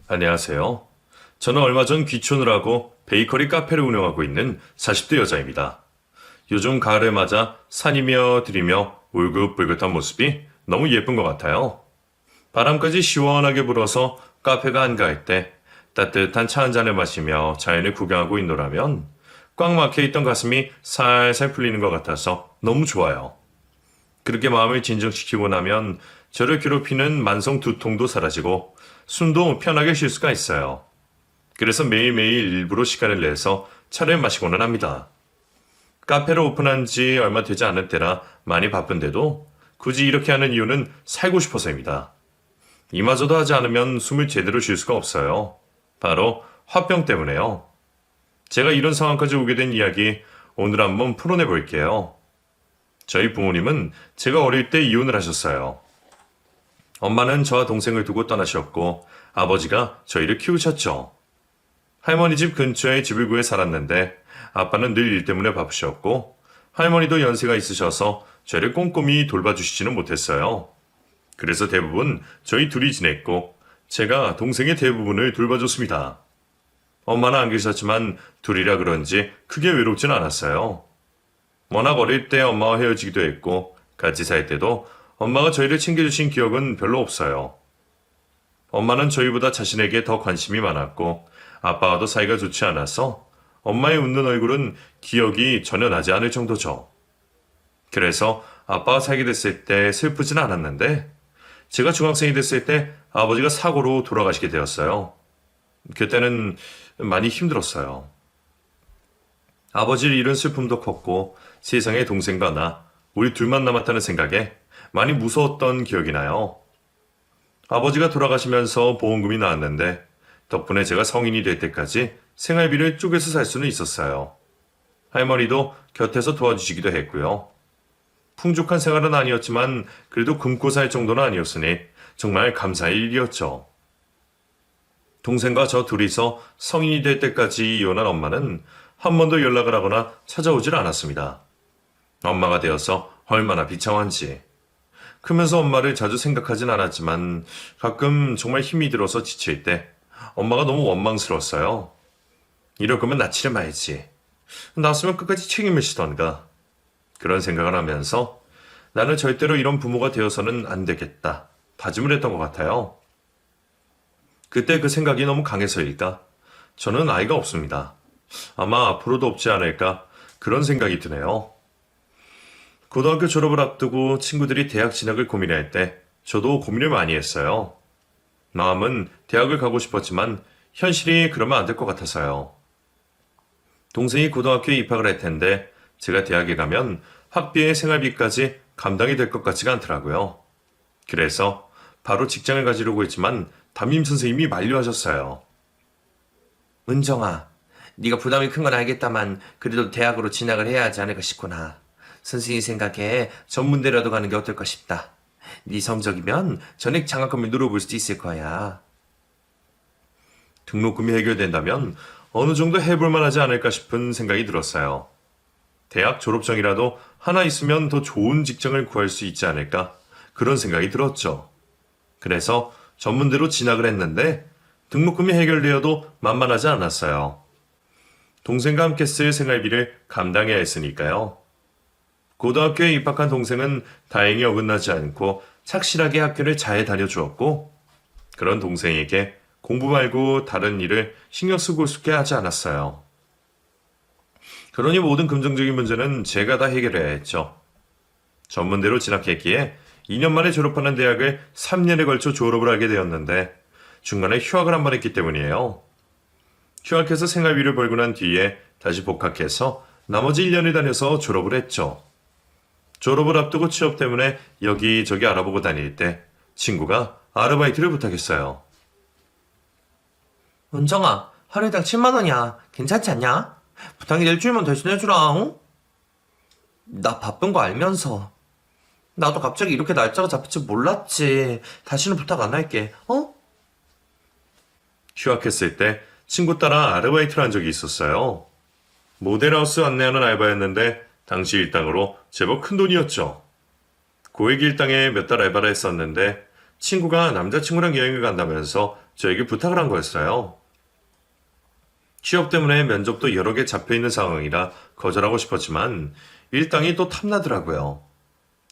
안녕하세요. 저는 얼마 전 귀촌을 하고 베이커리 카페를 운영하고 있는 40대 여자입니다. 요즘 가을을 맞아 산이며 들이며 울긋불긋한 모습이 너무 예쁜 것 같아요. 바람까지 시원하게 불어서 카페가 한가할 때 따뜻한 차 한 잔을 마시며 자연을 구경하고 있노라면 꽉 막혀있던 가슴이 살살 풀리는 것 같아서 너무 좋아요. 그렇게 마음을 진정시키고 나면 저를 괴롭히는 만성 두통도 사라지고 숨도 편하게 쉴 수가 있어요. 그래서 매일매일 일부러 시간을 내서 차를 마시고는 합니다. 카페를 오픈한 지 얼마 되지 않을 때라 많이 바쁜데도 굳이 이렇게 하는 이유는 살고 싶어서입니다. 이마저도 하지 않으면 숨을 제대로 쉴 수가 없어요. 바로 화병 때문에요. 제가 이런 상황까지 오게 된 이야기 오늘 한번 풀어내 볼게요. 저희 부모님은 제가 어릴 때 이혼을 하셨어요. 엄마는 저와 동생을 두고 떠나셨고 아버지가 저희를 키우셨죠. 할머니 집 근처에 집을 구해 살았는데 아빠는 늘 일 때문에 바쁘셨고 할머니도 연세가 있으셔서 저를 꼼꼼히 돌봐주시지는 못했어요. 그래서 대부분 저희 둘이 지냈고 제가 동생의 대부분을 돌봐줬습니다. 엄마는 안 계셨지만 둘이라 그런지 크게 외롭진 않았어요. 워낙 어릴 때 엄마와 헤어지기도 했고 같이 살 때도 엄마가 저희를 챙겨주신 기억은 별로 없어요. 엄마는 저희보다 자신에게 더 관심이 많았고 아빠와도 사이가 좋지 않아서 엄마의 웃는 얼굴은 기억이 전혀 나지 않을 정도죠. 그래서 아빠와 살게 됐을 때 슬프진 않았는데 제가 중학생이 됐을 때 아버지가 사고로 돌아가시게 되었어요. 그때는 많이 힘들었어요. 아버지를 잃은 슬픔도 컸고 세상에 동생과 나, 우리 둘만 남았다는 생각에 많이 무서웠던 기억이 나요. 아버지가 돌아가시면서 보험금이 나왔는데 덕분에 제가 성인이 될 때까지 생활비를 쪼개서 살 수는 있었어요. 할머니도 곁에서 도와주시기도 했고요. 풍족한 생활은 아니었지만 그래도 굶고 살 정도는 아니었으니 정말 감사할 일이었죠. 동생과 저 둘이서 성인이 될 때까지 이혼한 엄마는 한 번도 연락을 하거나 찾아오질 않았습니다. 엄마가 되어서 얼마나 비참한지. 크면서 엄마를 자주 생각하진 않았지만 가끔 정말 힘이 들어서 지칠 때 엄마가 너무 원망스러웠어요. 이럴 거면 낳지를 말지. 낳았으면 끝까지 책임을 지던가. 그런 생각을 하면서 나는 절대로 이런 부모가 되어서는 안 되겠다. 다짐을 했던 것 같아요. 그때 그 생각이 너무 강해서일까? 저는 아이가 없습니다. 아마 앞으로도 없지 않을까? 그런 생각이 드네요. 고등학교 졸업을 앞두고 친구들이 대학 진학을 고민할 때 저도 고민을 많이 했어요. 마음은 대학을 가고 싶었지만 현실이 그러면 안 될 것 같아서요. 동생이 고등학교에 입학을 할 텐데 제가 대학에 가면 학비에 생활비까지 감당이 될 것 같지가 않더라고요. 그래서 바로 직장을 가지려고 했지만 담임 선생님이 만류하셨어요. 은정아, 네가 부담이 큰 건 알겠다만 그래도 대학으로 진학을 해야 하지 않을까 싶구나. 선생님 생각에 전문대라도 가는 게 어떨까 싶다. 네 성적이면 전액 장학금을 누려볼 수도 있을 거야. 등록금이 해결된다면 어느 정도 해볼 만하지 않을까 싶은 생각이 들었어요. 대학 졸업장이라도 하나 있으면 더 좋은 직장을 구할 수 있지 않을까 그런 생각이 들었죠. 그래서 전문대로 진학을 했는데 등록금이 해결되어도 만만하지 않았어요. 동생과 함께 쓸 생활비를 감당해야 했으니까요. 고등학교에 입학한 동생은 다행히 어긋나지 않고 착실하게 학교를 잘 다녀주었고 그런 동생에게 공부 말고 다른 일을 신경 쓰고 싶게 하지 않았어요. 그러니 모든 금전적인 문제는 제가 다 해결해야 했죠. 전문대로 진학했기에 2년 만에 졸업하는 대학을 3년에 걸쳐 졸업을 하게 되었는데 중간에 휴학을 한 번 했기 때문이에요. 휴학해서 생활비를 벌고 난 뒤에 다시 복학해서 나머지 1년을 다녀서 졸업을 했죠. 졸업을 앞두고 취업 때문에 여기저기 알아보고 다닐 때 친구가 아르바이트를 부탁했어요. 은정아, 하루에당 7만 원이야. 괜찮지 않냐? 부탁이 일주일만 대신해주라, 응? 나 바쁜 거 알면서. 나도 갑자기 이렇게 날짜가 잡힐 줄 몰랐지. 다시는 부탁 안 할게, 어? 휴학했을 때 친구 따라 아르바이트를 한 적이 있었어요. 모델하우스 안내하는 알바였는데 당시 일당으로 제법 큰 돈이었죠. 고액 일당에 몇 달 알바를 했었는데 친구가 남자친구랑 여행을 간다면서 저에게 부탁을 한 거였어요. 취업 때문에 면접도 여러 개 잡혀있는 상황이라 거절하고 싶었지만 일당이 또 탐나더라고요.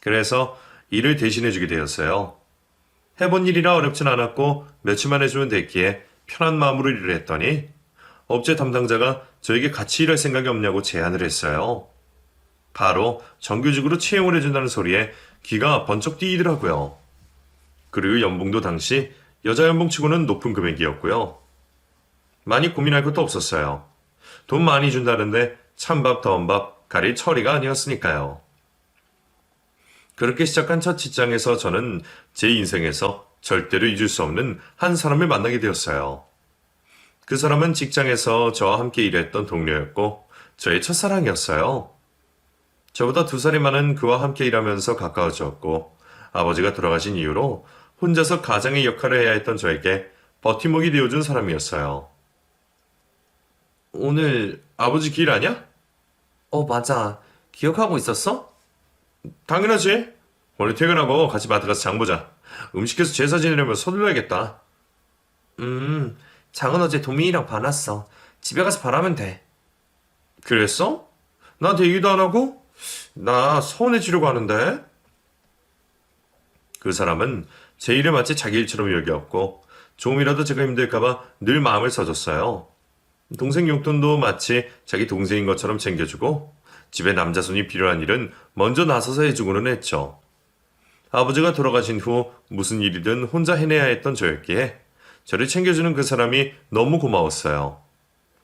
그래서 일을 대신해주게 되었어요. 해본 일이라 어렵진 않았고 며칠만 해주면 됐기에 편한 마음으로 일을 했더니 업체 담당자가 저에게 같이 일할 생각이 없냐고 제안을 했어요. 바로 정규직으로 채용을 해준다는 소리에 귀가 번쩍 뛰더라고요. 그리고 연봉도 당시 여자 연봉치고는 높은 금액이었고요. 많이 고민할 것도 없었어요. 돈 많이 준다는데 찬밥 더운밥 가릴 처리가 아니었으니까요. 그렇게 시작한 첫 직장에서 저는 제 인생에서 절대로 잊을 수 없는 한 사람을 만나게 되었어요. 그 사람은 직장에서 저와 함께 일했던 동료였고 저의 첫사랑이었어요. 저보다 2살이 많은 그와 함께 일하면서 가까워졌고 아버지가 돌아가신 이후로 혼자서 가장의 역할을 해야 했던 저에게 버팀목이 되어준 사람이었어요. 오늘 아버지 길 아냐? 맞아. 기억하고 있었어? 당연하지. 오늘 퇴근하고 같이 마트 가서 장 보자. 음식해서 제사 지내려면 서둘러야겠다. 장은 어제 도민이랑 봐놨어. 집에 가서 바라면 돼. 그랬어? 나한테 얘기도 안 하고? 나 서운해지려고 하는데. 그 사람은 제 일을 마치 자기 일처럼 여겼고 조금이라도 제가 힘들까봐 늘 마음을 써줬어요. 동생 용돈도 마치 자기 동생인 것처럼 챙겨주고 집에 남자 손이 필요한 일은 먼저 나서서 해주고는 했죠. 아버지가 돌아가신 후 무슨 일이든 혼자 해내야 했던 저였기에 저를 챙겨주는 그 사람이 너무 고마웠어요.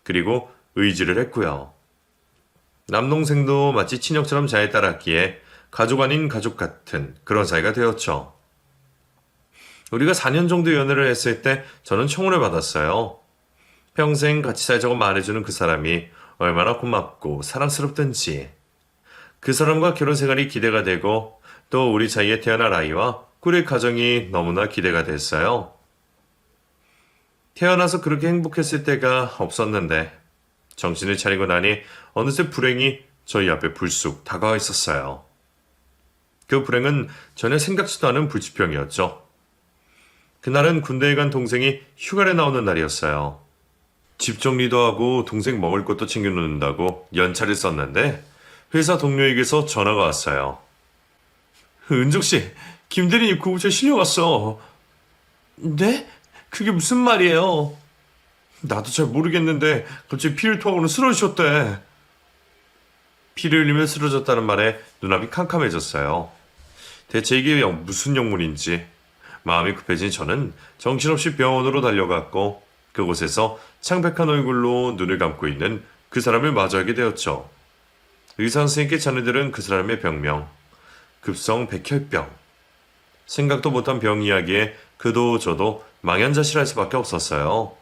그리고 의지를 했고요. 남동생도 마치 친형처럼 잘 따랐기에 가족 아닌 가족 같은 그런 사이가 되었죠. 우리가 4년 정도 연애를 했을 때 저는 청혼을 받았어요. 평생 같이 살자고 말해주는 그 사람이 얼마나 고맙고 사랑스럽던지. 그 사람과 결혼 생활이 기대가 되고 또 우리 사이에 태어날 아이와 꾸릴 가정이 너무나 기대가 됐어요. 태어나서 그렇게 행복했을 때가 없었는데 정신을 차리고 나니 어느새 불행이 저희 앞에 불쑥 다가와 있었어요. 그 불행은 전혀 생각지도 않은 불치병이었죠. 그날은 군대에 간 동생이 휴가를 나오는 날이었어요. 집 정리도 하고 동생 먹을 것도 챙겨놓는다고 연차를 썼는데 회사 동료에게서 전화가 왔어요. 은정씨, 김대리님 구급차에 실려갔어. 네? 그게 무슨 말이에요? 나도 잘 모르겠는데 갑자기 피를 토하고는 쓰러지셨대. 피를 흘리며 쓰러졌다는 말에 눈앞이 캄캄해졌어요. 대체 이게 무슨 영문인지 마음이 급해진 저는 정신없이 병원으로 달려갔고 그곳에서 창백한 얼굴로 눈을 감고 있는 그 사람을 마주하게 되었죠. 의사 선생님께 전해들은 그 사람의 병명, 급성 백혈병. 생각도 못한 병 이야기에 그도 저도 망연자실할 수밖에 없었어요.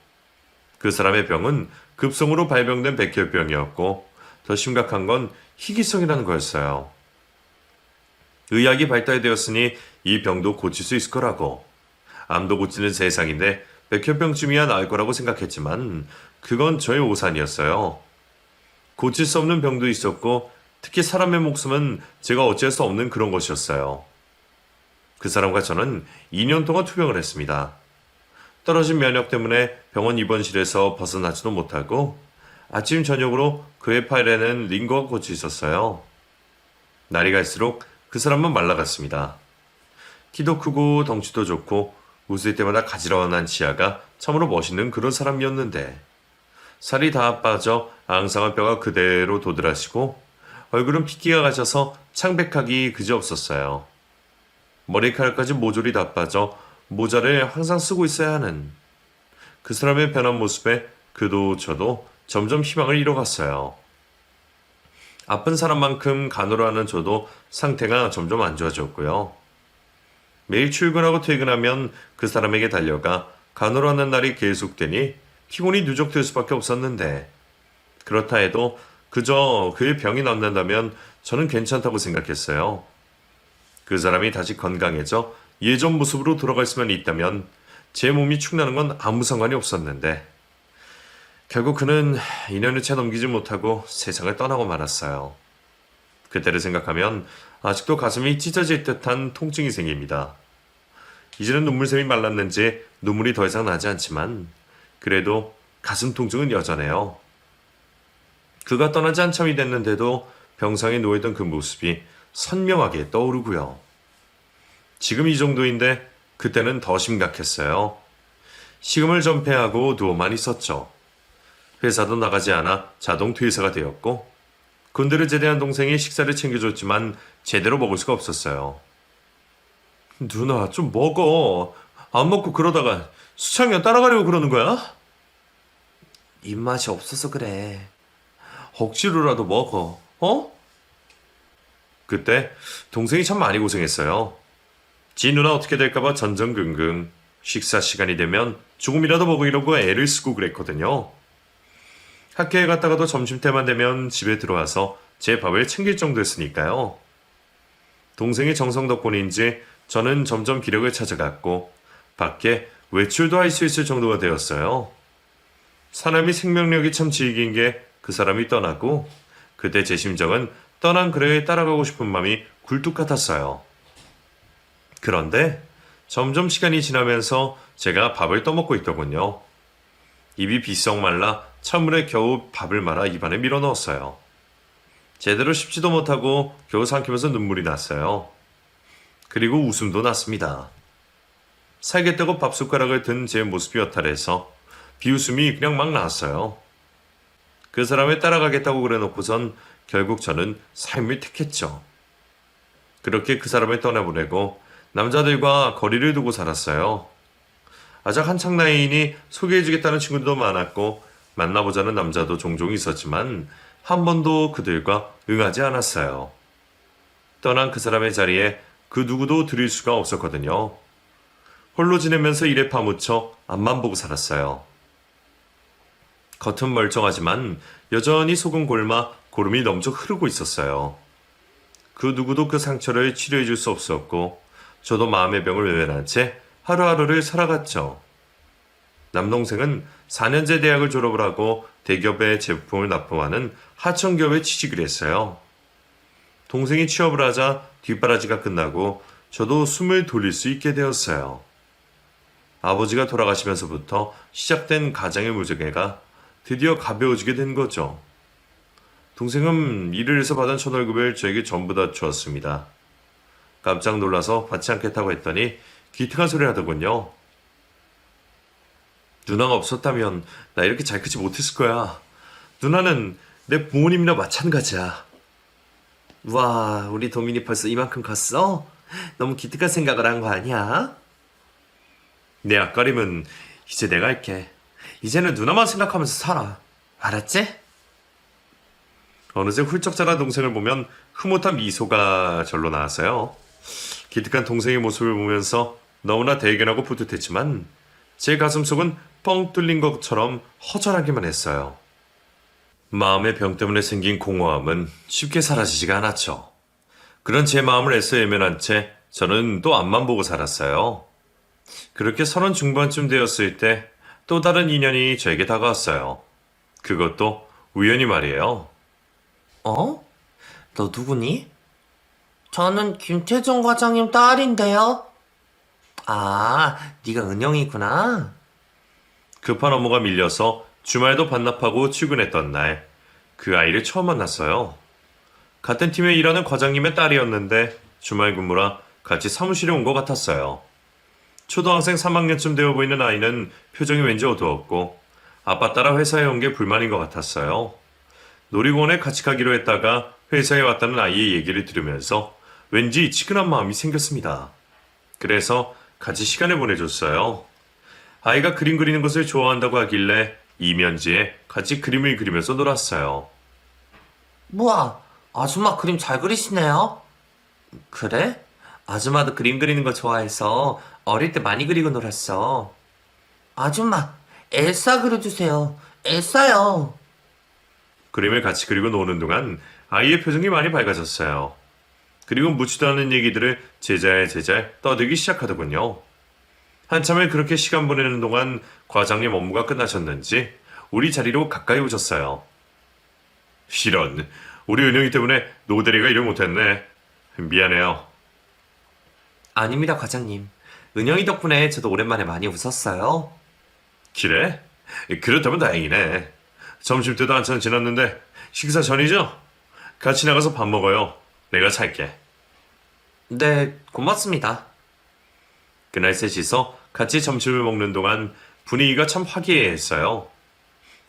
그 사람의 병은 급성으로 발병된 백혈병이었고 더 심각한 건 희귀성이라는 거였어요. 의학이 발달되었으니 이 병도 고칠 수 있을 거라고. 암도 고치는 세상인데 백혈병쯤이야 나을 거라고 생각했지만 그건 저의 오산이었어요. 고칠 수 없는 병도 있었고 특히 사람의 목숨은 제가 어찌할 수 없는 그런 것이었어요. 그 사람과 저는 2년 동안 투병을 했습니다. 떨어진 면역 때문에 병원 입원실에서 벗어나지도 못하고 아침 저녁으로 그의 팔에는 링거가 꽂혀 있었어요. 날이 갈수록 그 사람은 말라갔습니다. 키도 크고 덩치도 좋고 웃을 때마다 가지런한 치아가 참으로 멋있는 그런 사람이었는데 살이 다 빠져 앙상한 뼈가 그대로 도드라지고 얼굴은 핏기가 가셔서 창백하기 그지없었어요. 머리카락까지 모조리 다 빠져 모자를 항상 쓰고 있어야 하는 그 사람의 변한 모습에 그도 저도 점점 희망을 잃어갔어요. 아픈 사람만큼 간호를 하는 저도 상태가 점점 안 좋아졌고요. 매일 출근하고 퇴근하면 그 사람에게 달려가 간호를 하는 날이 계속되니 피곤이 누적될 수밖에 없었는데 그렇다 해도 그저 그의 병이 낫는다면 저는 괜찮다고 생각했어요. 그 사람이 다시 건강해져 예전 모습으로 돌아갈 수만 있다면 제 몸이 축나는 건 아무 상관이 없었는데 결국 그는 2년을 채 넘기지 못하고 세상을 떠나고 말았어요. 그때를 생각하면 아직도 가슴이 찢어질 듯한 통증이 생깁니다. 이제는 눈물샘이 말랐는지 눈물이 더 이상 나지 않지만 그래도 가슴 통증은 여전해요. 그가 떠나지 한참이 됐는데도 병상에 누워있던 그 모습이 선명하게 떠오르고요. 지금 이 정도인데 그때는 더 심각했어요. 식음을 전폐하고 누워만 있었죠. 회사도 나가지 않아 자동 퇴사가 되었고 군대를 제대한 동생이 식사를 챙겨줬지만 제대로 먹을 수가 없었어요. 누나 좀 먹어. 안 먹고 그러다가 수창이가 따라가려고 그러는 거야? 입맛이 없어서 그래. 억지로라도 먹어. 어? 그때 동생이 참 많이 고생했어요. 지 누나 어떻게 될까봐 전전긍긍. 식사 시간이 되면 조금이라도 먹으려고 애를 쓰고 그랬거든요. 학교에 갔다가도 점심때만 되면 집에 들어와서 제 밥을 챙길 정도였으니까요. 동생의 정성 덕분인지 저는 점점 기력을 찾아갔고 밖에 외출도 할 수 있을 정도가 되었어요. 사람이 생명력이 참 질긴 게 그 사람이 떠나고 그때 제 심정은 떠난 그를 따라가고 싶은 마음이 굴뚝 같았어요. 그런데 점점 시간이 지나면서 제가 밥을 떠먹고 있더군요. 입이 비썩 말라 찬물에 겨우 밥을 말아 입안에 밀어 넣었어요. 제대로 씹지도 못하고 겨우 삼키면서 눈물이 났어요. 그리고 웃음도 났습니다. 살겠다고 밥숟가락을 든 제 모습이 여탈해서 비웃음이 그냥 막 나왔어요. 그 사람을 따라가겠다고 그래놓고선 결국 저는 삶을 택했죠. 그렇게 그 사람을 떠나보내고 남자들과 거리를 두고 살았어요. 아직 한창 나이이니 소개해주겠다는 친구들도 많았고 만나보자는 남자도 종종 있었지만 한 번도 그들과 응하지 않았어요. 떠난 그 사람의 자리에 그 누구도 들일 수가 없었거든요. 홀로 지내면서 일에 파묻혀 앞만 보고 살았어요. 겉은 멀쩡하지만 여전히 속은 골마 고름이 넘쳐 흐르고 있었어요. 그 누구도 그 상처를 치료해 줄 수 없었고 저도 마음의 병을 외면한 채 하루하루를 살아갔죠. 남동생은 4년제 대학을 졸업을 하고 대기업에 제품을 납품하는 하청기업에 취직을 했어요. 동생이 취업을 하자 뒷바라지가 끝나고 저도 숨을 돌릴 수 있게 되었어요. 아버지가 돌아가시면서부터 시작된 가장의 무게가 드디어 가벼워지게 된 거죠. 동생은 일을 해서 받은 천월급을 저에게 전부 다 주었습니다. 깜짝 놀라서 받지 않겠다고 했더니 기특한 소리 하더군요. 누나가 없었다면 나 이렇게 잘 크지 못했을 거야. 누나는 내 부모님이나 마찬가지야. 와, 우리 도민이 벌써 이만큼 컸어? 너무 기특한 생각을 한 거 아니야? 내 앞가림은 이제 내가 할게. 이제는 누나만 생각하면서 살아. 알았지? 어느새 훌쩍 자란 동생을 보면 흐뭇한 미소가 절로 나왔어요. 기특한 동생의 모습을 보면서 너무나 대견하고 뿌듯했지만 제 가슴속은 뻥 뚫린 것처럼 허전하기만 했어요. 마음의 병 때문에 생긴 공허함은 쉽게 사라지지가 않았죠. 그런 제 마음을 애써 외면한 채 저는 또 앞만 보고 살았어요. 그렇게 30 중반쯤 되었을 때 또 다른 인연이 저에게 다가왔어요. 그것도 우연히 말이에요. 어? 너 누구니? 저는 김태종 과장님 딸인데요. 아, 네가 은영이구나. 급한 업무가 밀려서 주말도 반납하고 출근했던 날, 그 아이를 처음 만났어요. 같은 팀에 일하는 과장님의 딸이었는데 주말 근무라 같이 사무실에 온 것 같았어요. 초등학생 3학년쯤 되어 보이는 아이는 표정이 왠지 어두웠고 아빠 따라 회사에 온 게 불만인 것 같았어요. 놀이공원에 같이 가기로 했다가 회사에 왔다는 아이의 얘기를 들으면서 왠지 치근한 마음이 생겼습니다. 그래서 같이 시간을 보내줬어요. 아이가 그림 그리는 것을 좋아한다고 하길래 이면지에 같이 그림을 그리면서 놀았어요. 뭐야, 아줌마 그림 잘 그리시네요. 그래? 아줌마도 그림 그리는 거 좋아해서 어릴 때 많이 그리고 놀았어. 아줌마, 엘사 그려주세요. 엘사요. 그림을 같이 그리고 노는 동안 아이의 표정이 많이 밝아졌어요. 그리고 묻지도 않은 얘기들을 제자에 떠들기 시작하더군요. 한참을 그렇게 시간 보내는 동안 과장님 업무가 끝나셨는지 우리 자리로 가까이 오셨어요. 이런, 우리 은영이 때문에 노대리가 일을 못했네. 미안해요. 아닙니다, 과장님. 은영이 덕분에 저도 오랜만에 많이 웃었어요. 그래? 그렇다면 다행이네. 점심때도 한참 지났는데 식사 전이죠? 같이 나가서 밥 먹어요. 내가 살게. 네, 고맙습니다. 그날 셋이서 같이 점심을 먹는 동안 분위기가 참 화기애애했어요.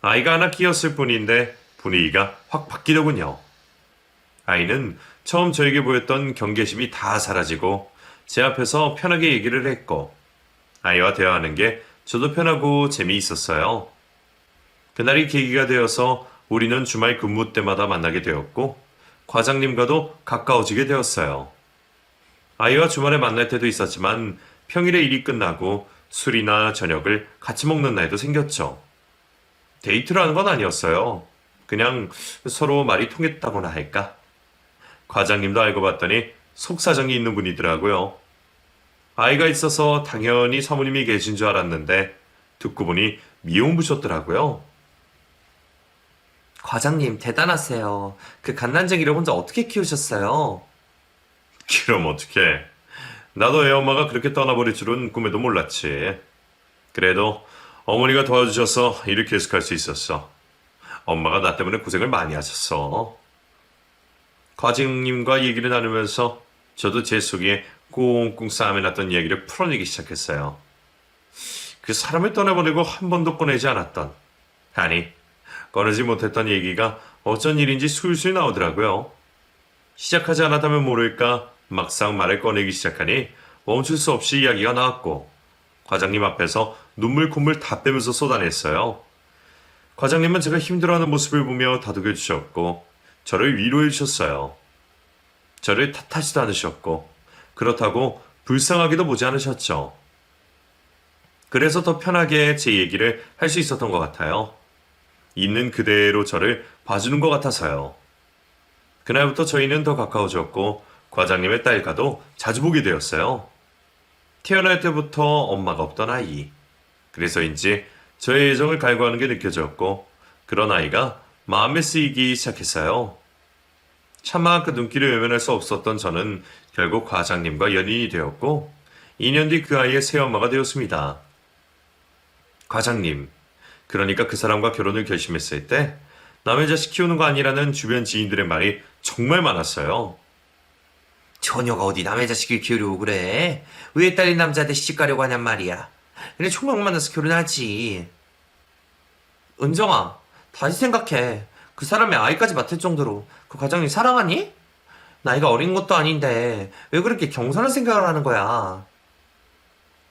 아이가 하나 끼었을 뿐인데 분위기가 확 바뀌더군요. 아이는 처음 저에게 보였던 경계심이 다 사라지고 제 앞에서 편하게 얘기를 했고 아이와 대화하는 게 저도 편하고 재미있었어요. 그날이 계기가 되어서 우리는 주말 근무 때마다 만나게 되었고 과장님과도 가까워지게 되었어요. 아이와 주말에 만날 때도 있었지만 평일에 일이 끝나고 술이나 저녁을 같이 먹는 날도 생겼죠. 데이트를 하는 건 아니었어요. 그냥 서로 말이 통했다고나 할까? 과장님도 알고 봤더니 속사정이 있는 분이더라고요. 아이가 있어서 당연히 사모님이 계신 줄 알았는데 듣고 보니 미혼부셨더라고요. 과장님, 대단하세요. 그 갓난쟁이를 혼자 어떻게 키우셨어요? 그럼 어떡해. 나도 애 엄마가 그렇게 떠나버릴 줄은 꿈에도 몰랐지. 그래도 어머니가 도와주셔서 일을 계속할 수 있었어. 엄마가 나 때문에 고생을 많이 하셨어. 과장님과 얘기를 나누면서 저도 제 속에 꽁꽁 싸매놨던 이야기를 풀어내기 시작했어요. 그 사람을 떠나보내고 한 번도 꺼내지 않았던, 아니, 꺼내지 못했던 얘기가 어쩐 일인지 술술 나오더라고요. 시작하지 않았다면 모를까 막상 말을 꺼내기 시작하니 멈출 수 없이 이야기가 나왔고 과장님 앞에서 눈물 콧물 다 빼면서 쏟아냈어요. 과장님은 제가 힘들어하는 모습을 보며 다독여 주셨고 저를 위로해 주셨어요. 저를 탓하지도 않으셨고 그렇다고 불쌍하게도 보지 않으셨죠. 그래서 더 편하게 제 얘기를 할 수 있었던 것 같아요. 있는 그대로 저를 봐주는 것 같아서요. 그날부터 저희는 더 가까워졌고 과장님의 딸과도 자주 보게 되었어요. 태어날 때부터 엄마가 없던 아이. 그래서인지 저의 애정을 갈구하는 게 느껴졌고 그런 아이가 마음에 쓰이기 시작했어요. 차마 그 눈길을 외면할 수 없었던 저는 결국 과장님과 연인이 되었고 2년 뒤 그 아이의 새엄마가 되었습니다. 과장님, 그러니까 그 사람과 결혼을 결심했을 때 남의 자식 키우는 거 아니라는 주변 지인들의 말이 정말 많았어요. 처녀가 어디 남의 자식을 키우려고 그래? 왜 딸린 남자한테 시집가려고 하냔 말이야. 그래 총각 만나서 결혼하지. 은정아, 다시 생각해. 그 사람의 아이까지 맡을 정도로 그 과장님 사랑하니? 나이가 어린 것도 아닌데 왜 그렇게 경솔한 생각을 하는 거야?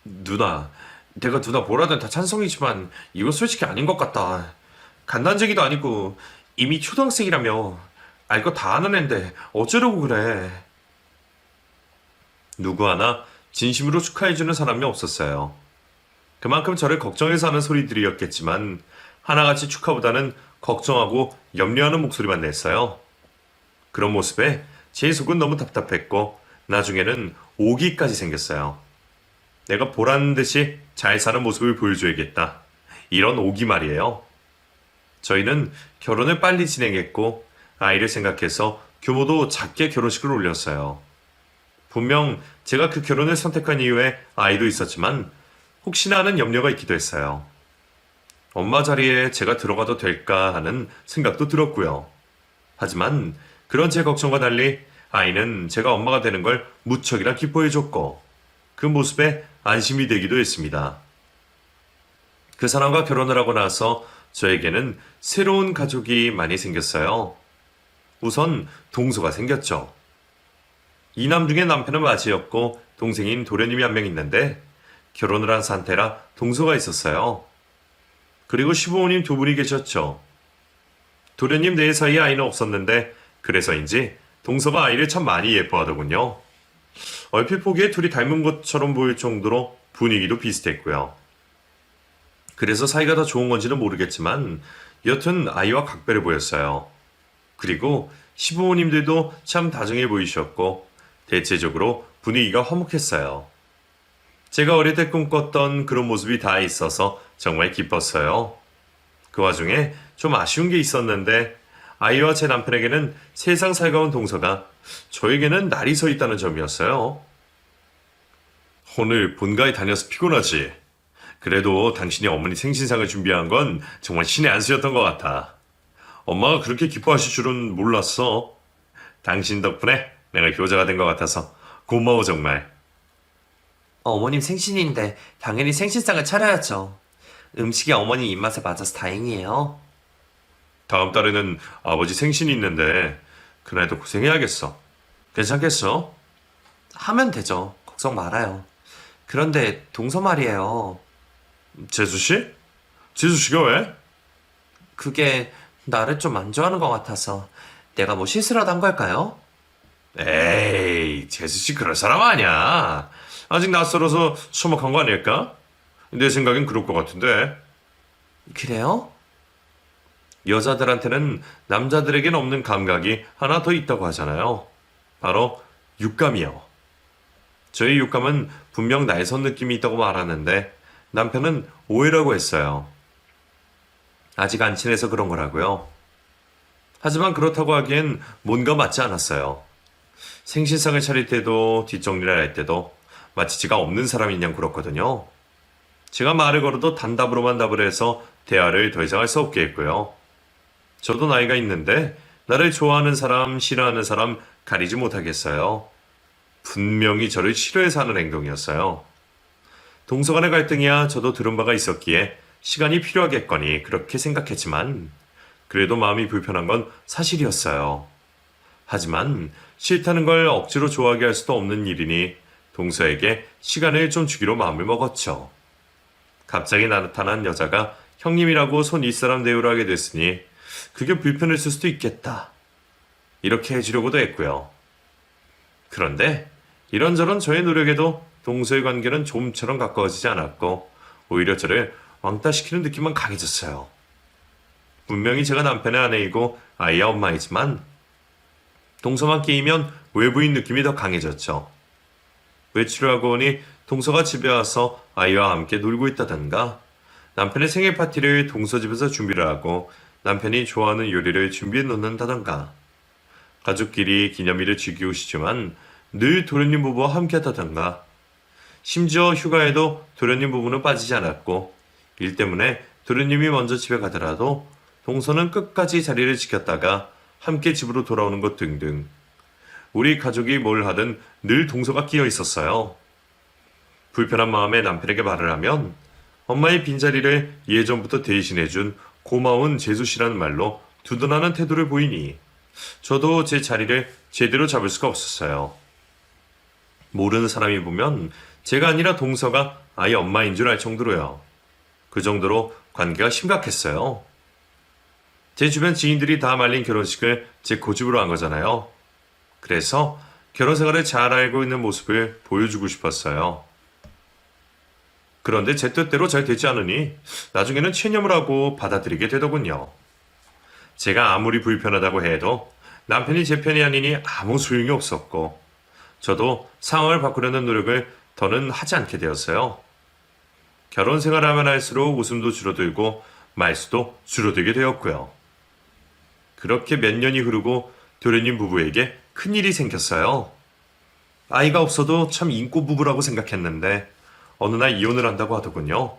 누나, 내가 누나 뭐라든 다 찬성이지만 이건 솔직히 아닌 것 같다. 갓난쟁이도 아니고 이미 초등학생이라며 알 거 다 아는 앤데 어쩌려고 그래. 누구 하나 진심으로 축하해주는 사람이 없었어요. 그만큼 저를 걱정해서 하는 소리들이었겠지만 하나같이 축하보다는 걱정하고 염려하는 목소리만 냈어요. 그런 모습에 제 속은 너무 답답했고 나중에는 오기까지 생겼어요. 내가 보라는 듯이 잘 사는 모습을 보여줘야겠다. 이런 오기 말이에요. 저희는 결혼을 빨리 진행했고 아이를 생각해서 규모도 작게 결혼식을 올렸어요. 분명 제가 그 결혼을 선택한 이유에 아이도 있었지만 혹시나 하는 염려가 있기도 했어요. 엄마 자리에 제가 들어가도 될까 하는 생각도 들었고요. 하지만 그런 제 걱정과 달리 아이는 제가 엄마가 되는 걸 무척이나 기뻐해줬고 그 모습에 안심이 되기도 했습니다. 그 사람과 결혼을 하고 나서 저에게는 새로운 가족이 많이 생겼어요. 우선 동서가 생겼죠. 이남 중에 남편은 맞이였고 동생인 도련님이 한 명 있는데 결혼을 한 상태라 동서가 있었어요. 그리고 시부모님 두 분이 계셨죠. 도련님 네 사이에 아이는 없었는데 그래서인지 동서가 아이를 참 많이 예뻐하더군요. 얼핏 보기에 둘이 닮은 것처럼 보일 정도로 분위기도 비슷했고요. 그래서 사이가 더 좋은 건지는 모르겠지만 여튼 아이와 각별해 보였어요. 그리고 시부모님들도 참 다정해 보이셨고 대체적으로 분위기가 화목했어요. 제가 어릴 때 꿈꿨던 그런 모습이 다 있어서 정말 기뻤어요. 그 와중에 좀 아쉬운 게 있었는데 아이와 제 남편에게는 세상 살가운 동서가 저에게는 날이 서 있다는 점이었어요. 오늘 본가에 다녀서 피곤하지? 그래도 당신이 어머니 생신상을 준비한 건 정말 신의 한 수였던 것 같아. 엄마가 그렇게 기뻐하실 줄은 몰랐어. 당신 덕분에 내가 효자가 된 것 같아서 고마워 정말. 어머님 생신인데 당연히 생신상을 차려야죠. 음식이 어머님 입맛에 맞아서 다행이에요. 다음 달에는 아버지 생신이 있는데 그날도 고생해야겠어. 괜찮겠어? 하면 되죠. 걱정 말아요. 그런데 동서 말이에요. 재수씨? 재수씨가 왜? 그게 나를 좀 안 좋아하는 것 같아서 내가 뭐 실수라도 한 걸까요? 에이, 재수씨 그럴 사람 아니야. 아직 낯설어서 소박한 거 아닐까? 내 생각엔 그럴 것 같은데. 그래요? 여자들한테는 남자들에겐 없는 감각이 하나 더 있다고 하잖아요. 바로 육감이요. 저희 육감은 분명 날선 느낌이 있다고 말하는데 남편은 오해라고 했어요. 아직 안 친해서 그런 거라고요. 하지만 그렇다고 하기엔 뭔가 맞지 않았어요. 생신상을 차릴 때도 뒷정리를 할 때도 마치 제가 없는 사람인 양 굴었거든요. 제가 말을 걸어도 단답으로만 답을 해서 대화를 더 이상 할 수 없게 했고요. 저도 나이가 있는데 나를 좋아하는 사람, 싫어하는 사람 가리지 못하겠어요. 분명히 저를 싫어해서 하는 행동이었어요. 동서 간의 갈등이야 저도 들은 바가 있었기에 시간이 필요하겠거니 그렇게 생각했지만 그래도 마음이 불편한 건 사실이었어요. 하지만 싫다는 걸 억지로 좋아하게 할 수도 없는 일이니 동서에게 시간을 좀 주기로 마음을 먹었죠. 갑자기 나타난 여자가 형님이라고 손 윗사람 대우를 하게 됐으니 그게 불편했을 수도 있겠다. 이렇게 해주려고도 했고요. 그런데 이런저런 저의 노력에도 동서의 관계는 좀처럼 가까워지지 않았고 오히려 저를 왕따시키는 느낌만 강해졌어요. 분명히 제가 남편의 아내이고 아이의 엄마이지만 동서만 끼이면 외부인 느낌이 더 강해졌죠. 외출을 하고 오니 동서가 집에 와서 아이와 함께 놀고 있다던가 남편의 생일 파티를 동서 집에서 준비를 하고 남편이 좋아하는 요리를 준비해 놓는다던가 가족끼리 기념일을 즐기고 싶지만 늘 도련님 부부와 함께 하다던가 심지어 휴가에도 도련님 부부는 빠지지 않았고 일 때문에 도련님이 먼저 집에 가더라도 동서는 끝까지 자리를 지켰다가 함께 집으로 돌아오는 것 등등 우리 가족이 뭘 하든 늘 동서가 끼어 있었어요. 불편한 마음에 남편에게 말을 하면 엄마의 빈자리를 예전부터 대신해준 고마운 재수씨라는 말로 두둔하는 태도를 보이니 저도 제 자리를 제대로 잡을 수가 없었어요. 모르는 사람이 보면 제가 아니라 동서가 아이 엄마인 줄 알 정도로요. 그 정도로 관계가 심각했어요. 제 주변 지인들이 다 말린 결혼식을 제 고집으로 한 거잖아요. 그래서 결혼 생활을 잘 알고 있는 모습을 보여주고 싶었어요. 그런데 제 뜻대로 잘 되지 않으니 나중에는 체념을 하고 받아들이게 되더군요. 제가 아무리 불편하다고 해도 남편이 제 편이 아니니 아무 소용이 없었고 저도 상황을 바꾸려는 노력을 더는 하지 않게 되었어요. 결혼 생활을 하면 할수록 웃음도 줄어들고 말수도 줄어들게 되었고요. 그렇게 몇 년이 흐르고 도련님 부부에게 큰일이 생겼어요. 아이가 없어도 참 인고 부부라고 생각했는데 어느 날 이혼을 한다고 하더군요.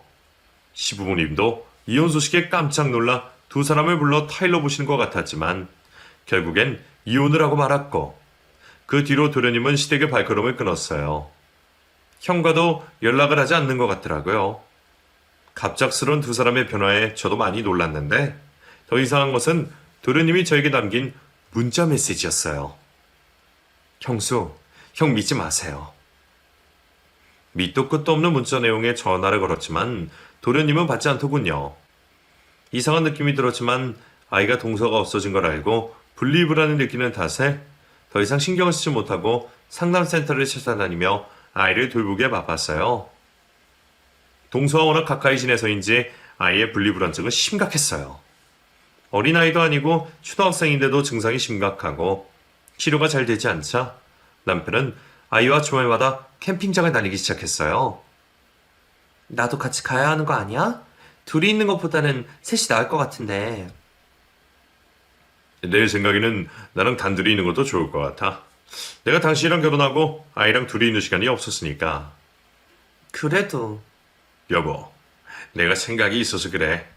시부모님도 이혼 소식에 깜짝 놀라 두 사람을 불러 타일러 보시는 것 같았지만 결국엔 이혼을 하고 말았고 그 뒤로 도련님은 시댁의 발걸음을 끊었어요. 형과도 연락을 하지 않는 것 같더라고요. 갑작스러운 두 사람의 변화에 저도 많이 놀랐는데 더 이상한 것은 도련님이 저에게 남긴 문자 메시지였어요. 형수, 형 믿지 마세요. 밑도 끝도 없는 문자 내용에 전화를 걸었지만 도련님은 받지 않더군요. 이상한 느낌이 들었지만 아이가 동서가 없어진 걸 알고 분리불안을 느끼는 탓에 더 이상 신경을 쓰지 못하고 상담센터를 찾아다니며 아이를 돌보기에 바빴어요. 동서와 워낙 가까이 지내서인지 아이의 분리불안증은 심각했어요. 어린아이도 아니고 초등학생인데도 증상이 심각하고 치료가 잘 되지 않자 남편은 아이와 주말마다 캠핑장을 다니기 시작했어요. 나도 같이 가야 하는 거 아니야? 둘이 있는 것보다는 셋이 나을 것 같은데. 내 생각에는 나랑 단둘이 있는 것도 좋을 것 같아. 내가 당신이랑 결혼하고 아이랑 둘이 있는 시간이 없었으니까. 그래도 여보, 내가 생각이 있어서 그래.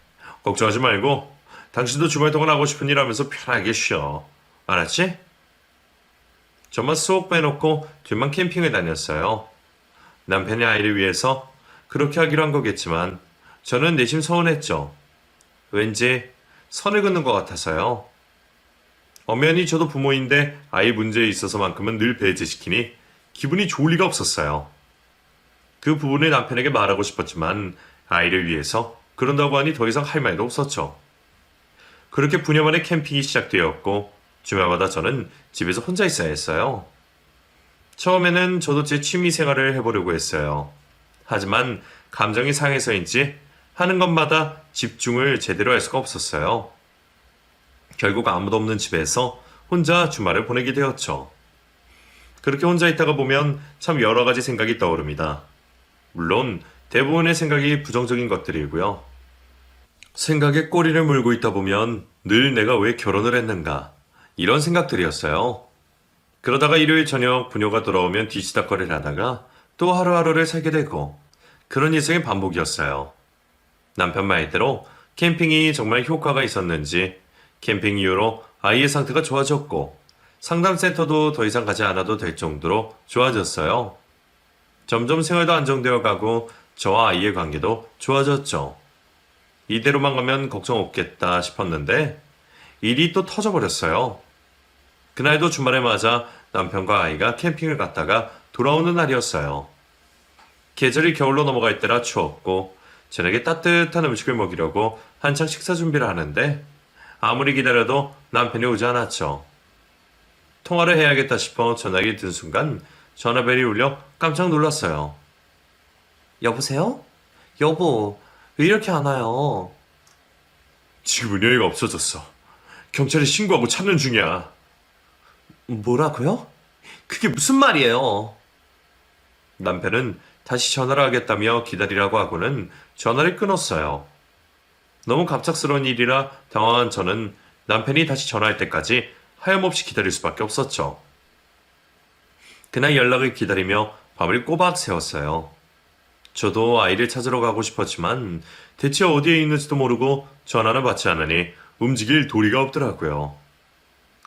걱정하지 말고 당신도 주말 동안 하고 싶은 일 하면서 편하게 쉬어. 알았지? 저만 쏙 빼놓고 둘만 캠핑을 다녔어요. 남편이 아이를 위해서 그렇게 하기로 한 거겠지만 저는 내심 서운했죠. 왠지 선을 긋는 것 같아서요. 엄연히 저도 부모인데 아이 문제에 있어서만큼은 늘 배제시키니 기분이 좋을 리가 없었어요. 그 부분을 남편에게 말하고 싶었지만 아이를 위해서 그런다고 하니 더 이상 할 말도 없었죠. 그렇게 부녀만의 캠핑이 시작되었고 주말마다 저는 집에서 혼자 있어야 했어요. 처음에는 저도 제 취미 생활을 해보려고 했어요. 하지만 감정이 상해서인지 하는 것마다 집중을 제대로 할 수가 없었어요. 결국 아무도 없는 집에서 혼자 주말을 보내게 되었죠. 그렇게 혼자 있다가 보면 참 여러 가지 생각이 떠오릅니다. 물론 대부분의 생각이 부정적인 것들이고요. 생각에 꼬리를 물고 있다 보면 늘 내가 왜 결혼을 했는가 이런 생각들이었어요. 그러다가 일요일 저녁 부녀가 돌아오면 뒤치다거리를 하다가 또 하루하루를 살게 되고 그런 일상의 반복이었어요. 남편 말대로 캠핑이 정말 효과가 있었는지 캠핑 이후로 아이의 상태가 좋아졌고 상담센터도 더 이상 가지 않아도 될 정도로 좋아졌어요. 점점 생활도 안정되어 가고 저와 아이의 관계도 좋아졌죠. 이대로만 가면 걱정 없겠다 싶었는데 일이 또 터져버렸어요. 그날도 주말에 맞아 남편과 아이가 캠핑을 갔다가 돌아오는 날이었어요. 계절이 겨울로 넘어갈 때라 추웠고 저녁에 따뜻한 음식을 먹이려고 한창 식사 준비를 하는데 아무리 기다려도 남편이 오지 않았죠. 통화를 해야겠다 싶어 전화기 든 순간 전화벨이 울려 깜짝 놀랐어요. 여보세요? 여보, 왜 이렇게 안 와요? 지금 은영이가 없어졌어. 경찰에 신고하고 찾는 중이야. 뭐라고요? 그게 무슨 말이에요? 남편은 다시 전화를 하겠다며 기다리라고 하고는 전화를 끊었어요. 너무 갑작스러운 일이라 당황한 저는 남편이 다시 전화할 때까지 하염없이 기다릴 수밖에 없었죠. 그날 연락을 기다리며 밤을 꼬박 새웠어요. 저도 아이를 찾으러 가고 싶었지만 대체 어디에 있는지도 모르고 전화를 받지 않으니 움직일 도리가 없더라고요.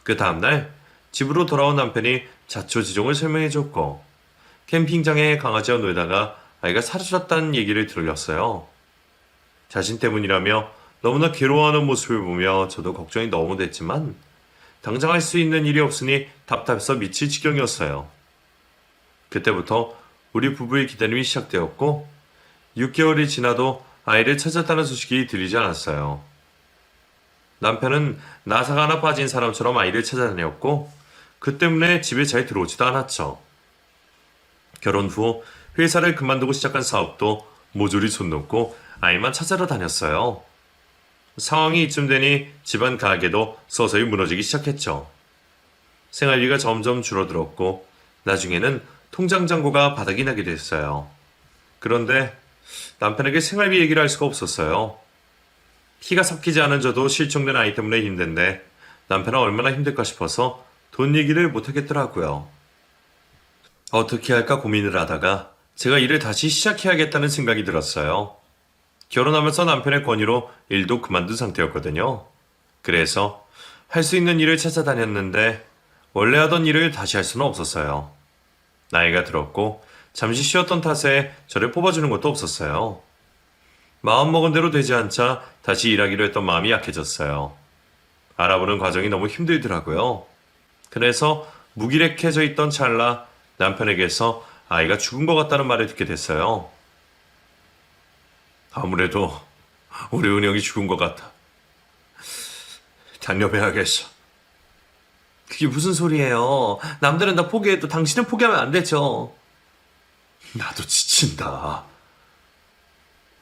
그 다음날 집으로 돌아온 남편이 자초지종을 설명해줬고 캠핑장에 강아지와 놀다가 아이가 사라졌다는 얘기를 들렸어요. 자신 때문이라며 너무나 괴로워하는 모습을 보며 저도 걱정이 너무 됐지만 당장 할 수 있는 일이 없으니 답답해서 미칠 지경이었어요. 그때부터 우리 부부의 기다림이 시작되었고 6개월이 지나도 아이를 찾았다는 소식이 들리지 않았어요. 남편은 나사가 하나 빠진 사람처럼 아이를 찾아다녔고 그 때문에 집에 잘 들어오지도 않았죠. 결혼 후 회사를 그만두고 시작한 사업도 모조리 손 놓고 아이만 찾아러 다녔어요. 상황이 이쯤 되니 집안 가게도 서서히 무너지기 시작했죠. 생활비가 점점 줄어들었고 나중에는 통장 잔고가 바닥이 나게 됐어요. 그런데 남편에게 생활비 얘기를 할 수가 없었어요. 피가 섞이지 않은 저도 실종된 아이 때문에 힘든데 남편은 얼마나 힘들까 싶어서 돈 얘기를 못하겠더라고요. 어떻게 할까 고민을 하다가 제가 일을 다시 시작해야겠다는 생각이 들었어요. 결혼하면서 남편의 권유로 일도 그만둔 상태였거든요. 그래서 할 수 있는 일을 찾아다녔는데 원래 하던 일을 다시 할 수는 없었어요. 나이가 들었고 잠시 쉬었던 탓에 저를 뽑아주는 것도 없었어요. 마음먹은 대로 되지 않자 다시 일하기로 했던 마음이 약해졌어요. 알아보는 과정이 너무 힘들더라고요. 그래서 무기력해져 있던 찰나 남편에게서 아이가 죽은 것 같다는 말을 듣게 됐어요. 아무래도 우리 은영이 죽은 것 같아. 단념해야겠어. 그게 무슨 소리예요? 남들은 다 포기해도 당신은 포기하면 안 되죠. 나도 지친다.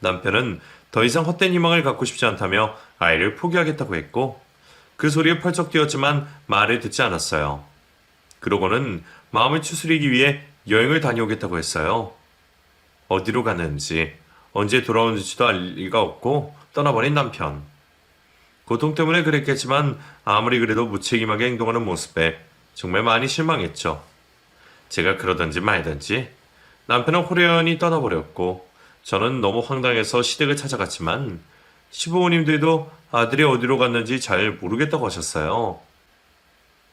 남편은 더 이상 헛된 희망을 갖고 싶지 않다며 아이를 포기하겠다고 했고 그 소리에 펄쩍 뛰었지만 말을 듣지 않았어요. 그러고는 마음을 추스리기 위해 여행을 다녀오겠다고 했어요. 어디로 가는지 언제 돌아오는지도 알 리가 없고 떠나버린 남편. 고통 때문에 그랬겠지만 아무리 그래도 무책임하게 행동하는 모습에 정말 많이 실망했죠. 제가 그러든지 말든지 남편은 호련히 떠나버렸고 저는 너무 황당해서 시댁을 찾아갔지만 시부모님들도 아들이 어디로 갔는지 잘 모르겠다고 하셨어요.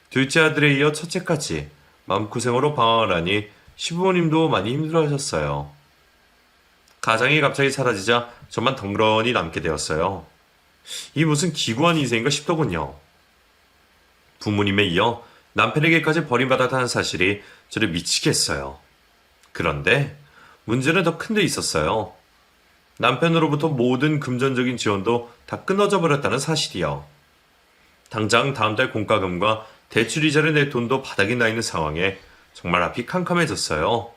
둘째 아들에 이어 첫째까지 마음고생으로 방황을 하니 시부모님도 많이 힘들어하셨어요. 가장이 갑자기 사라지자 저만 덩그러니 남게 되었어요. 이 무슨 기구한 인생인가 싶더군요. 부모님에 이어 남편에게까지 버림받았다는 사실이 저를 미치게 했어요. 그런데 문제는 더 큰 데 있었어요. 남편으로부터 모든 금전적인 지원도 다 끊어져 버렸다는 사실이요. 당장 다음 달 공과금과 대출 이자를 낼 돈도 바닥이 나 있는 상황에 정말 앞이 캄캄해졌어요.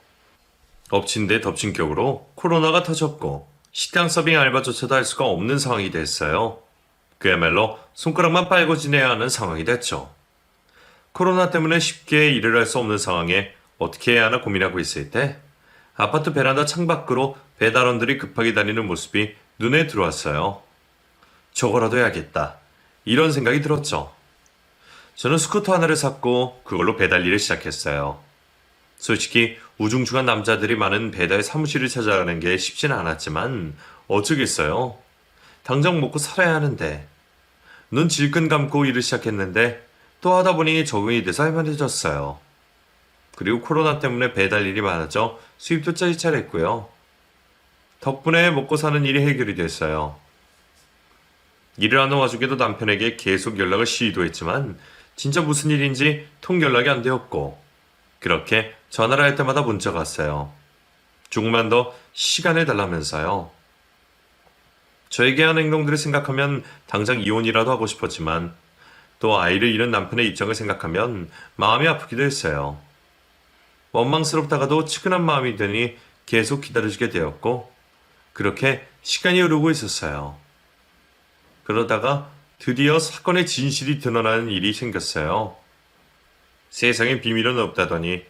엎친 데 덮친 격으로 코로나가 터졌고 식당 서빙 알바조차도 할 수가 없는 상황이 됐어요. 그야말로 손가락만 빨고 지내야 하는 상황이 됐죠. 코로나 때문에 쉽게 일을 할 수 없는 상황에 어떻게 해야 하나 고민하고 있을 때 아파트 베란다 창밖으로 배달원들이 급하게 다니는 모습이 눈에 들어왔어요. 저거라도 해야겠다. 이런 생각이 들었죠. 저는 스쿠터 하나를 샀고 그걸로 배달 일을 시작했어요. 솔직히 우중충한 남자들이 많은 배달 사무실을 찾아가는 게 쉽지는 않았지만 어쩌겠어요. 당장 먹고 살아야 하는데. 눈 질끈 감고 일을 시작했는데 또 하다 보니 적응이 돼서 할만해졌어요. 그리고 코로나 때문에 배달 일이 많아져 수입도 짜릿짜릿했고요. 덕분에 먹고 사는 일이 해결이 됐어요. 일을 하는 와중에도 남편에게 계속 연락을 시도했지만 진짜 무슨 일인지 통 연락이 안 되었고 그렇게 전화를 할 때마다 문자가 왔어요. 조금만 더 시간을 달라면서요. 저에게 한 행동들을 생각하면 당장 이혼이라도 하고 싶었지만 또 아이를 잃은 남편의 입장을 생각하면 마음이 아프기도 했어요. 원망스럽다가도 측은한 마음이 드니 계속 기다려주게 되었고 그렇게 시간이 흐르고 있었어요. 그러다가 드디어 사건의 진실이 드러나는 일이 생겼어요. 세상에 비밀은 없다더니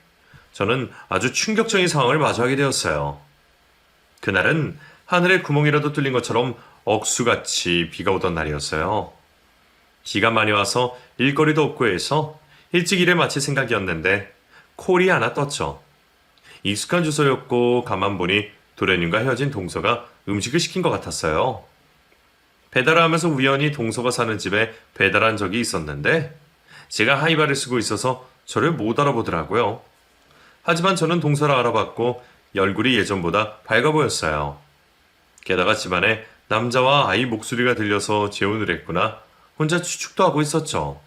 저는 아주 충격적인 상황을 마주하게 되었어요. 그날은 하늘에 구멍이라도 뚫린 것처럼 억수같이 비가 오던 날이었어요. 비가 많이 와서 일거리도 없고 해서 일찍 일을 마칠 생각이었는데 콜이 하나 떴죠. 익숙한 주소였고 가만 보니 도련님과 헤어진 동서가 음식을 시킨 것 같았어요. 배달을 하면서 우연히 동서가 사는 집에 배달한 적이 있었는데 제가 하이바를 쓰고 있어서 저를 못 알아보더라고요. 하지만 저는 동서를 알아봤고 얼굴이 예전보다 밝아 보였어요. 게다가 집안에 남자와 아이 목소리가 들려서 재혼을 했구나 혼자 추측도 하고 있었죠.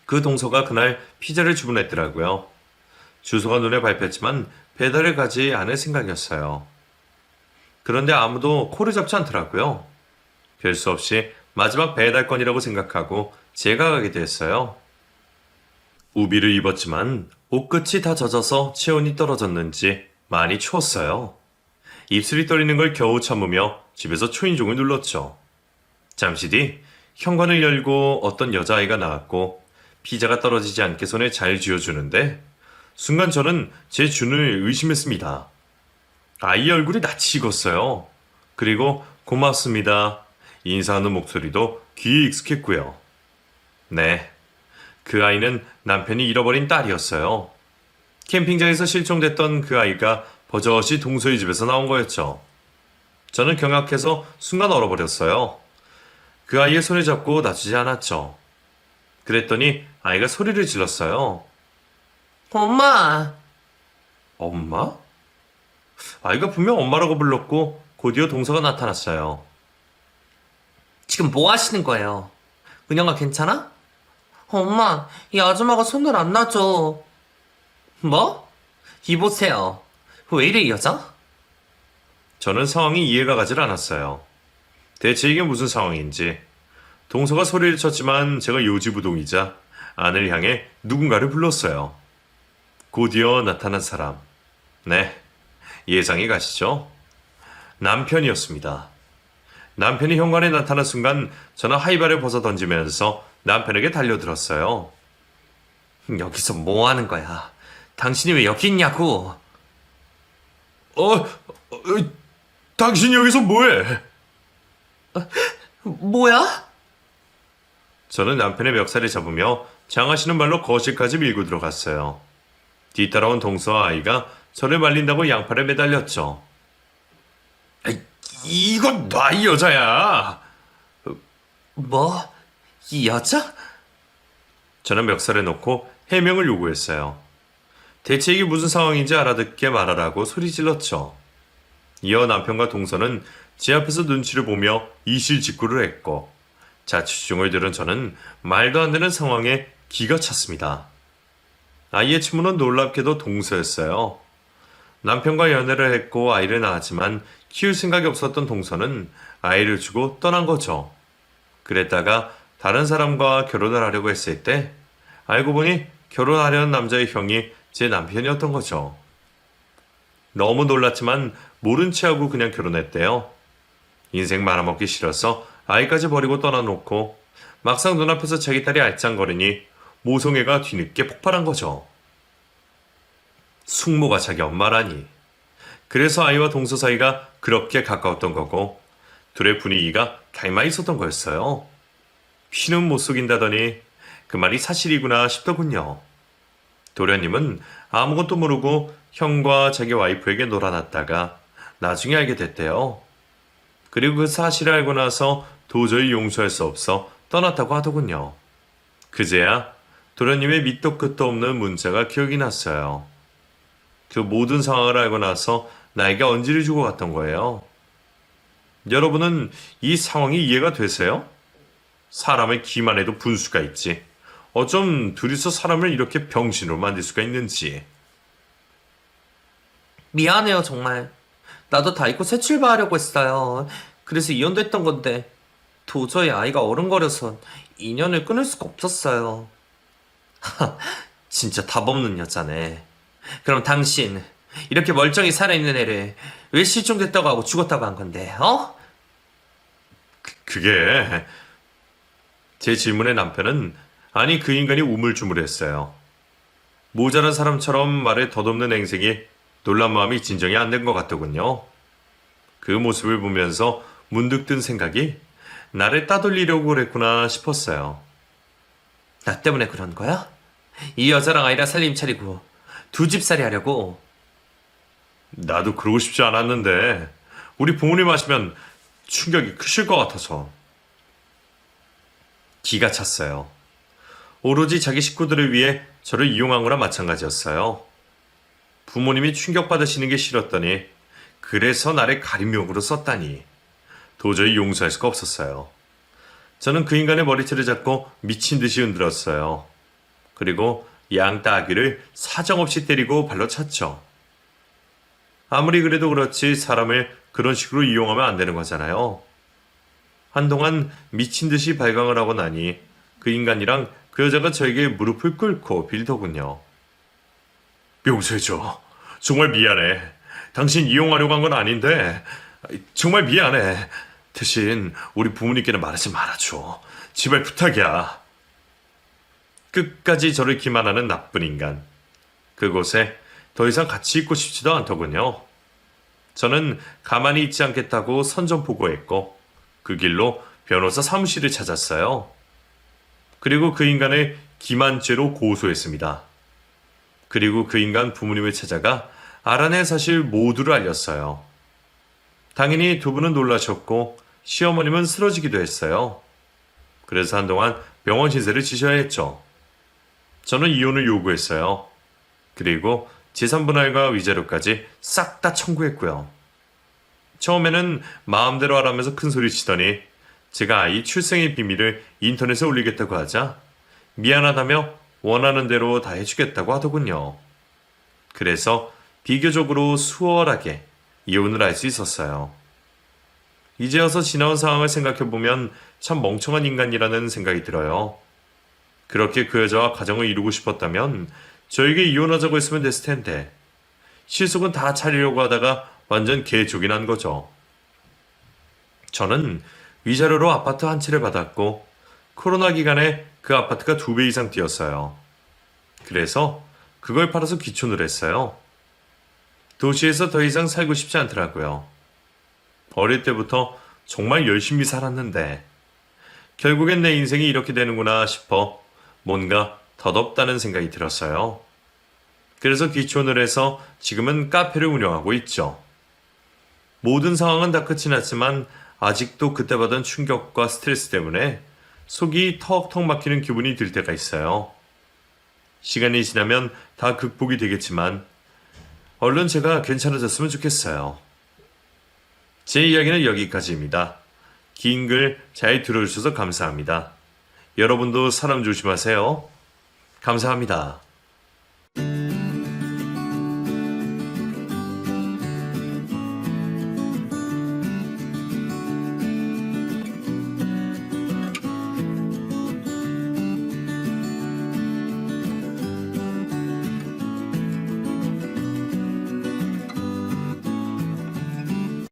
그 동서가 그날 피자를 주문했더라고요. 주소가 눈에 밟혔지만 배달을 가지 않을 생각이었어요. 그런데 아무도 코를 잡지 않더라고요. 별 수 없이 마지막 배달건이라고 생각하고 제가 가게 됐어요. 우비를 입었지만 옷끝이 다 젖어서 체온이 떨어졌는지 많이 추웠어요. 입술이 떨리는 걸 겨우 참으며 집에서 초인종을 눌렀죠. 잠시 뒤 현관을 열고 어떤 여자아이가 나왔고 피자가 떨어지지 않게 손에 잘 쥐어주는데 순간 저는 제 준을 의심했습니다. 아이 얼굴이 낯이 익었어요. 그리고 고맙습니다. 인사하는 목소리도 귀에 익숙했고요. 네, 그 아이는 남편이 잃어버린 딸이었어요. 캠핑장에서 실종됐던 그 아이가 버젓이 동서의 집에서 나온 거였죠. 저는 경악해서 순간 얼어버렸어요. 그 아이의 손을 잡고 놔주지 않았죠. 그랬더니 아이가 소리를 질렀어요. 엄마! 엄마? 아이가 분명 엄마라고 불렀고 곧이어 동서가 나타났어요. 지금 뭐 하시는 거예요? 은영아 괜찮아? 엄마, 이 아줌마가 손을 안 놔줘. 뭐? 이보세요. 왜 이래 이 여자? 저는 상황이 이해가 가질 않았어요. 대체 이게 무슨 상황인지. 동서가 소리를 쳤지만 제가 요지부동이자 안을 향해 누군가를 불렀어요. 곧이어 나타난 사람. 네, 예상이 가시죠? 남편이었습니다. 남편이 현관에 나타난 순간 저는 하이바를 벗어 던지면서 남편에게 달려들었어요. 여기서 뭐 하는 거야? 당신이 왜 여기 있냐고? 당신이 여기서 뭐해? 뭐야? 저는 남편의 멱살을 잡으며 장하시는 발로 거실까지 밀고 들어갔어요. 뒤따라온 동서와 아이가 저를 말린다고 양팔에 매달렸죠. 에이, 이건 놔, 이 여자야. 뭐? 이 여자? 저는 멱살에 놓고 해명을 요구했어요. 대체 이게 무슨 상황인지 알아듣게 말하라고 소리 질렀죠. 이어 남편과 동서는 제 앞에서 눈치를 보며 이실직고를 했고 자취중을 들은 저는 말도 안 되는 상황에 기가 찼습니다. 아이의 친구는 놀랍게도 동서였어요. 남편과 연애를 했고 아이를 낳았지만 키울 생각이 없었던 동서는 아이를 주고 떠난 거죠. 그랬다가 다른 사람과 결혼을 하려고 했을 때 알고 보니 결혼하려는 남자의 형이 제 남편이었던 거죠. 너무 놀랐지만 모른 체하고 그냥 결혼했대요. 인생 말아먹기 싫어서 아이까지 버리고 떠나놓고 막상 눈앞에서 자기 딸이 알짱거리니 모성애가 뒤늦게 폭발한 거죠. 숙모가 자기 엄마라니. 그래서 아이와 동서 사이가 그렇게 가까웠던 거고 둘의 분위기가 닮아 있었던 거였어요. 피는 못 속인다더니 그 말이 사실이구나 싶더군요. 도련님은 아무것도 모르고 형과 자기 와이프에게 놀아놨다가 나중에 알게 됐대요. 그리고 그 사실을 알고 나서 도저히 용서할 수 없어 떠났다고 하더군요. 그제야 도련님의 밑도 끝도 없는 문자가 기억이 났어요. 그 모든 상황을 알고 나서 나에게 언지를 주고 갔던 거예요. 여러분은 이 상황이 이해가 되세요? 사람의 기만 해도 분수가 있지. 어쩜 둘이서 사람을 이렇게 병신으로 만들 수가 있는지. 미안해요, 정말. 나도 다 잊고 새 출발하려고 했어요. 그래서 이혼도 했던 건데 도저히 아이가 어른거려서 인연을 끊을 수가 없었어요. 진짜 답 없는 여자네. 그럼 당신 이렇게 멀쩡히 살아있는 애를 왜 실종됐다고 하고 죽었다고 한 건데, 어? 그게 제 질문에 남편은 아니 그 인간이 우물쭈물했어요. 모자란 사람처럼 말에 덧없는 행색이 놀란 마음이 진정이 안 된 것 같더군요. 그 모습을 보면서 문득 든 생각이 나를 따돌리려고 그랬구나 싶었어요. 나 때문에 그런 거야? 이 여자랑 아이랑 살림 차리고 두 집살이 하려고? 나도 그러고 싶지 않았는데 우리 부모님 하시면 충격이 크실 것 같아서. 기가 찼어요. 오로지 자기 식구들을 위해 저를 이용한 거나 마찬가지였어요. 부모님이 충격받으시는 게 싫었더니 그래서 나를 가림용으로 썼다니 도저히 용서할 수가 없었어요. 저는 그 인간의 머리채를 잡고 미친 듯이 흔들었어요. 그리고 양따귀를 사정없이 때리고 발로 찼죠. 아무리 그래도 그렇지 사람을 그런 식으로 이용하면 안 되는 거잖아요. 한동안 미친 듯이 발광을 하고 나니 그 인간이랑 그 여자가 저에게 무릎을 꿇고 빌더군요. 용서해줘. 정말 미안해. 당신 이용하려고 한 건 아닌데 정말 미안해. 대신 우리 부모님께는 말하지 말아줘. 제발 부탁이야. 끝까지 저를 기만하는 나쁜 인간. 그곳에 더 이상 같이 있고 싶지도 않더군요. 저는 가만히 있지 않겠다고 선전포고했고 그 길로 변호사 사무실을 찾았어요. 그리고 그 인간을 기만죄로 고소했습니다. 그리고 그 인간 부모님을 찾아가 알아낸 사실 모두를 알렸어요. 당연히 두 분은 놀라셨고 시어머님은 쓰러지기도 했어요. 그래서 한동안 병원 신세를 지셔야 했죠. 저는 이혼을 요구했어요. 그리고 재산분할과 위자료까지 싹 다 청구했고요. 처음에는 마음대로 하라면서 큰소리 치더니 제가 아이 출생의 비밀을 인터넷에 올리겠다고 하자 미안하다며 원하는 대로 다 해주겠다고 하더군요. 그래서 비교적으로 수월하게 이혼을 할 수 있었어요. 이제 와서 지나온 상황을 생각해보면 참 멍청한 인간이라는 생각이 들어요. 그렇게 그 여자와 가정을 이루고 싶었다면 저에게 이혼하자고 했으면 됐을 텐데 실속은 다 차리려고 하다가 완전 개족이 난 거죠. 저는 위자료로 아파트 한 채를 받았고 코로나 기간에 그 아파트가 2배 이상 뛰었어요. 그래서 그걸 팔아서 귀촌을 했어요. 도시에서 더 이상 살고 싶지 않더라고요. 어릴 때부터 정말 열심히 살았는데 결국엔 내 인생이 이렇게 되는구나 싶어 뭔가 덧없다는 생각이 들었어요. 그래서 귀촌을 해서 지금은 카페를 운영하고 있죠. 모든 상황은 다 끝이 났지만 아직도 그때 받은 충격과 스트레스 때문에 속이 턱턱 막히는 기분이 들 때가 있어요. 시간이 지나면 다 극복이 되겠지만 얼른 제가 괜찮아졌으면 좋겠어요. 제 이야기는 여기까지입니다. 긴 글 잘 들어주셔서 감사합니다. 여러분도 사람 조심하세요. 감사합니다.